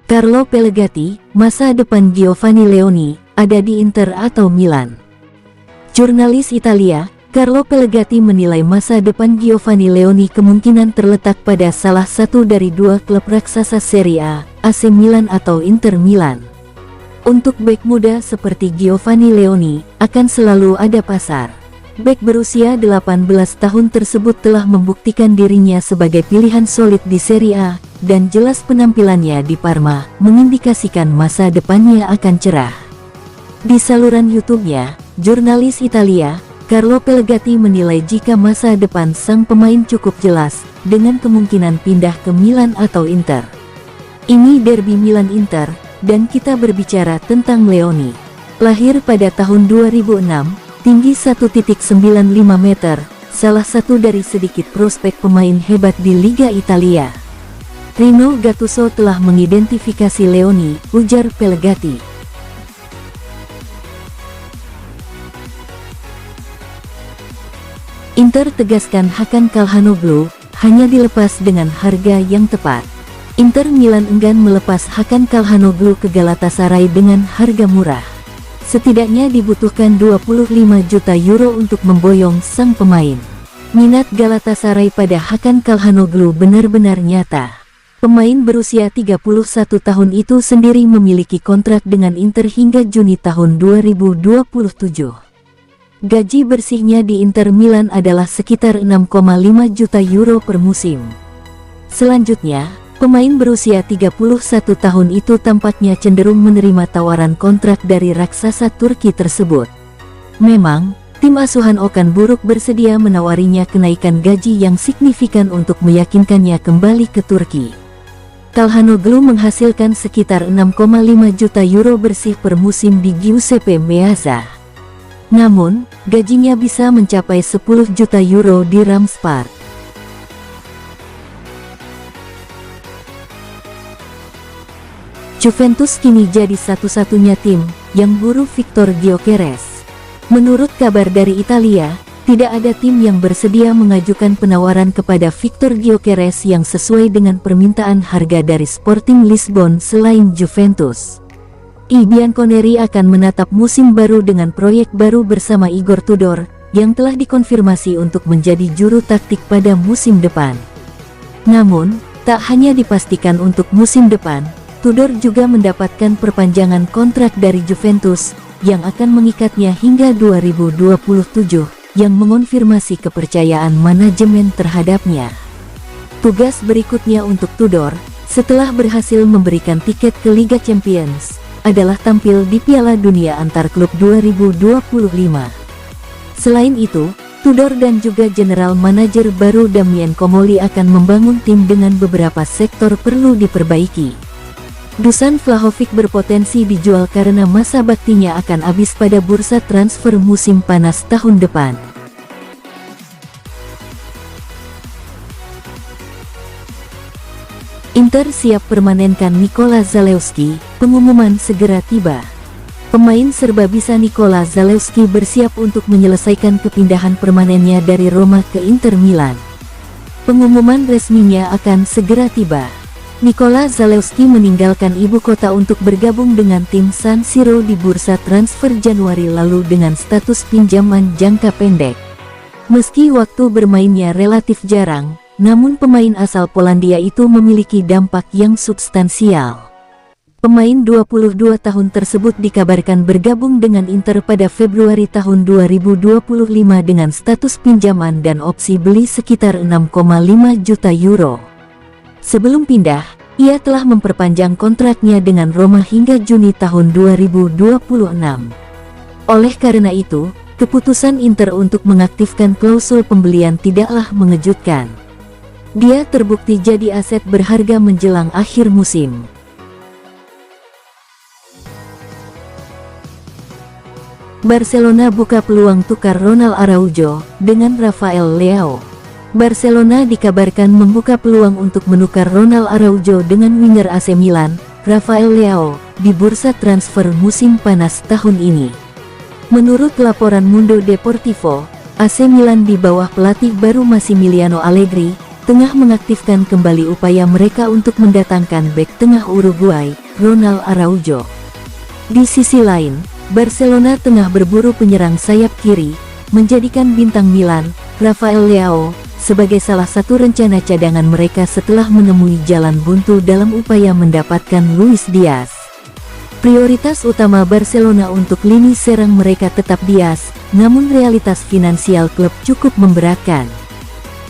Carlo Pellegatti, masa depan Giovanni Leoni, ada di Inter atau Milan? Jurnalis Italia, Carlo Pellegatti menilai masa depan Giovanni Leoni kemungkinan terletak pada salah satu dari dua klub raksasa Serie A, AC Milan atau Inter Milan. Untuk bek muda seperti Giovanni Leoni, akan selalu ada pasar. Bek berusia 18 tahun tersebut telah membuktikan dirinya sebagai pilihan solid di Serie A, dan jelas penampilannya di Parma mengindikasikan masa depannya akan cerah. Di saluran YouTube-nya, jurnalis Italia, Carlo Pellegatti menilai jika masa depan sang pemain cukup jelas, dengan kemungkinan pindah ke Milan atau Inter. Ini derby Milan-Inter, dan kita berbicara tentang Leoni. Lahir pada tahun 2006, tinggi 1,95 meter, salah satu dari sedikit prospek pemain hebat di Liga Italia. Rino Gattuso telah mengidentifikasi Leoni, ujar Pellegatti. Inter tegaskan Hakan Calhanoglu hanya dilepas dengan harga yang tepat. Inter Milan enggan melepas Hakan Calhanoglu ke Galatasaray dengan harga murah. Setidaknya dibutuhkan 25 juta euro untuk memboyong sang pemain. Minat Galatasaray pada Hakan Calhanoglu benar-benar nyata. Pemain berusia 31 tahun itu sendiri memiliki kontrak dengan Inter hingga Juni tahun 2027. Gaji bersihnya di Inter Milan adalah sekitar 6,5 juta euro per musim. Selanjutnya, pemain berusia 31 tahun itu tampaknya cenderung menerima tawaran kontrak dari raksasa Turki tersebut. Memang, tim asuhan Okan Buruk bersedia menawarinya kenaikan gaji yang signifikan untuk meyakinkannya kembali ke Turki. Calhanoglu menghasilkan sekitar 6,5 juta euro bersih per musim di Giuseppe Meazza. Namun, gajinya bisa mencapai 10 juta euro di Ramspark. Juventus kini jadi satu-satunya tim yang buru Victor Gyökeres. Menurut kabar dari Italia, tidak ada tim yang bersedia mengajukan penawaran kepada Victor Gyökeres yang sesuai dengan permintaan harga dari Sporting Lisbon selain Juventus. I Bianconeri akan menatap musim baru dengan proyek baru bersama Igor Tudor, yang telah dikonfirmasi untuk menjadi juru taktik pada musim depan. Namun, tak hanya dipastikan untuk musim depan, Tudor juga mendapatkan perpanjangan kontrak dari Juventus, yang akan mengikatnya hingga 2027, yang mengonfirmasi kepercayaan manajemen terhadapnya. Tugas berikutnya untuk Tudor, setelah berhasil memberikan tiket ke Liga Champions, adalah tampil di Piala Dunia Antar Klub 2025. Selain itu, Tudor dan juga General Manager baru Damien Comolli akan membangun tim dengan beberapa sektor perlu diperbaiki. Dusan Vlahovic berpotensi dijual karena masa baktinya akan habis pada bursa transfer musim panas tahun depan. Inter siap permanenkan Nikola Zalewski, pengumuman segera tiba. Pemain serba bisa Nikola Zalewski bersiap untuk menyelesaikan kepindahan permanennya dari Roma ke Inter Milan. Pengumuman resminya akan segera tiba. Nikola Zalewski meninggalkan ibu kota untuk bergabung dengan tim San Siro di bursa transfer Januari lalu dengan status pinjaman jangka pendek. Meski waktu bermainnya relatif jarang, namun pemain asal Polandia itu memiliki dampak yang substansial. Pemain 22 tahun tersebut dikabarkan bergabung dengan Inter pada Februari tahun 2025 dengan status pinjaman dan opsi beli sekitar 6,5 juta euro. Sebelum pindah, ia telah memperpanjang kontraknya dengan Roma hingga Juni tahun 2026. Oleh karena itu, keputusan Inter untuk mengaktifkan klausul pembelian tidaklah mengejutkan. Dia terbukti jadi aset berharga menjelang akhir musim. Barcelona buka peluang tukar Ronald Araujo dengan Rafael Leao. Barcelona dikabarkan membuka peluang untuk menukar Ronald Araujo dengan winger AC Milan, Rafael Leao, di bursa transfer musim panas tahun ini. Menurut laporan Mundo Deportivo, AC Milan di bawah pelatih baru Massimiliano Allegri tengah mengaktifkan kembali upaya mereka untuk mendatangkan bek tengah Uruguay, Ronald Araujo. Di sisi lain, Barcelona tengah berburu penyerang sayap kiri, menjadikan bintang Milan, Rafael Leao, sebagai salah satu rencana cadangan mereka setelah menemui jalan buntu dalam upaya mendapatkan Luis Diaz. Prioritas utama Barcelona untuk lini serang mereka tetap Diaz, namun realitas finansial klub cukup memberatkan.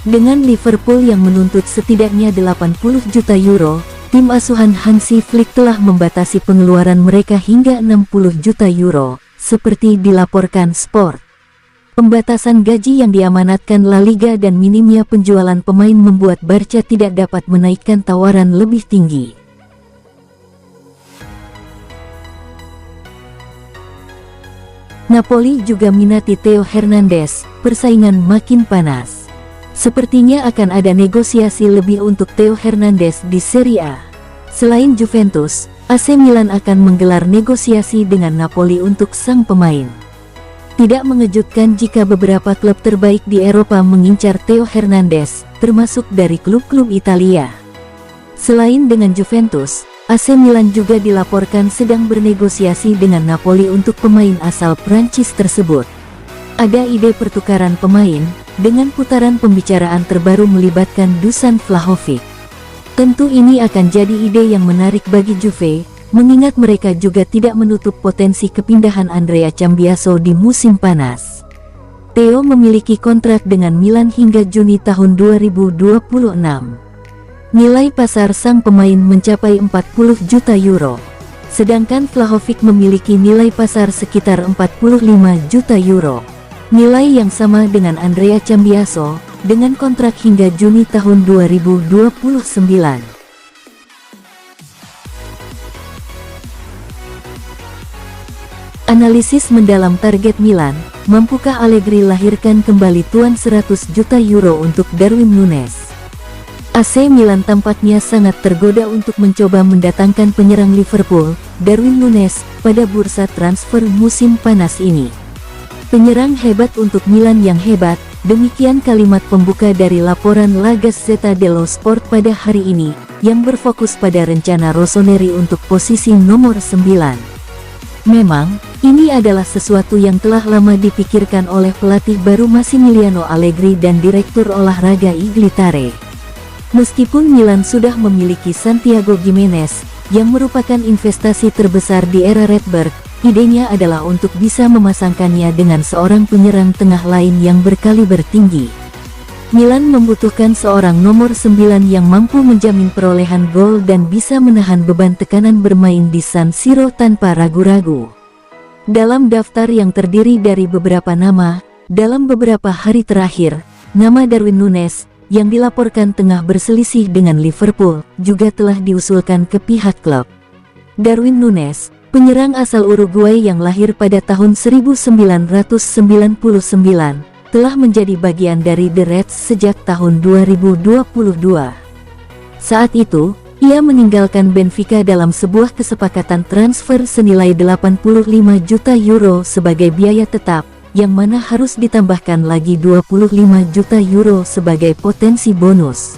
Dengan Liverpool yang menuntut setidaknya 80 juta euro, tim asuhan Hansi Flick telah membatasi pengeluaran mereka hingga 60 juta euro, seperti dilaporkan Sport. Pembatasan gaji yang diamanatkan La Liga dan minimnya penjualan pemain membuat Barca tidak dapat menaikkan tawaran lebih tinggi. Napoli juga minati Theo Hernandez, persaingan makin panas. Sepertinya akan ada negosiasi lebih untuk Theo Hernandez di Serie A. Selain Juventus, AC Milan akan menggelar negosiasi dengan Napoli untuk sang pemain. Tidak mengejutkan jika beberapa klub terbaik di Eropa mengincar Theo Hernandez, termasuk dari klub-klub Italia. Selain dengan Juventus, AC Milan juga dilaporkan sedang bernegosiasi dengan Napoli untuk pemain asal Prancis tersebut. Ada ide pertukaran pemain, dengan putaran pembicaraan terbaru melibatkan Dusan Vlahovic. Tentu ini akan jadi ide yang menarik bagi Juve, mengingat mereka juga tidak menutup potensi kepindahan Andrea Cambiaso di musim panas. Theo memiliki kontrak dengan Milan hingga Juni tahun 2026. Nilai pasar sang pemain mencapai 40 juta euro. Sedangkan Vlahovic memiliki nilai pasar sekitar 45 juta euro. Nilai yang sama dengan Andrea Cambiaso, dengan kontrak hingga Juni tahun 2029. Analisis mendalam target Milan, mampukah Allegri lahirkan kembali tuan 100 juta euro untuk Darwin Núñez? AC Milan tampaknya sangat tergoda untuk mencoba mendatangkan penyerang Liverpool, Darwin Núñez, pada bursa transfer musim panas ini. Penyerang hebat untuk Milan yang hebat, demikian kalimat pembuka dari laporan La Gazzetta dello Sport pada hari ini, yang berfokus pada rencana Rossoneri untuk posisi nomor 9. Memang, ini adalah sesuatu yang telah lama dipikirkan oleh pelatih baru Massimiliano Allegri dan Direktur Olahraga Iglitare. Meskipun Milan sudah memiliki Santiago Gimenez, yang merupakan investasi terbesar di era Redbird, idenya adalah untuk bisa memasangkannya dengan seorang penyerang tengah lain yang berkaliber tinggi. Milan membutuhkan seorang nomor 9 yang mampu menjamin perolehan gol dan bisa menahan beban tekanan bermain di San Siro tanpa ragu-ragu. Dalam daftar yang terdiri dari beberapa nama, dalam beberapa hari terakhir, nama Darwin Núñez, yang dilaporkan tengah berselisih dengan Liverpool, juga telah diusulkan ke pihak klub. Darwin Núñez, penyerang asal Uruguay yang lahir pada tahun 1999, telah menjadi bagian dari The Reds sejak tahun 2022. Saat itu, ia meninggalkan Benfica dalam sebuah kesepakatan transfer senilai 85 juta euro sebagai biaya tetap, yang mana harus ditambahkan lagi 25 juta euro sebagai potensi bonus.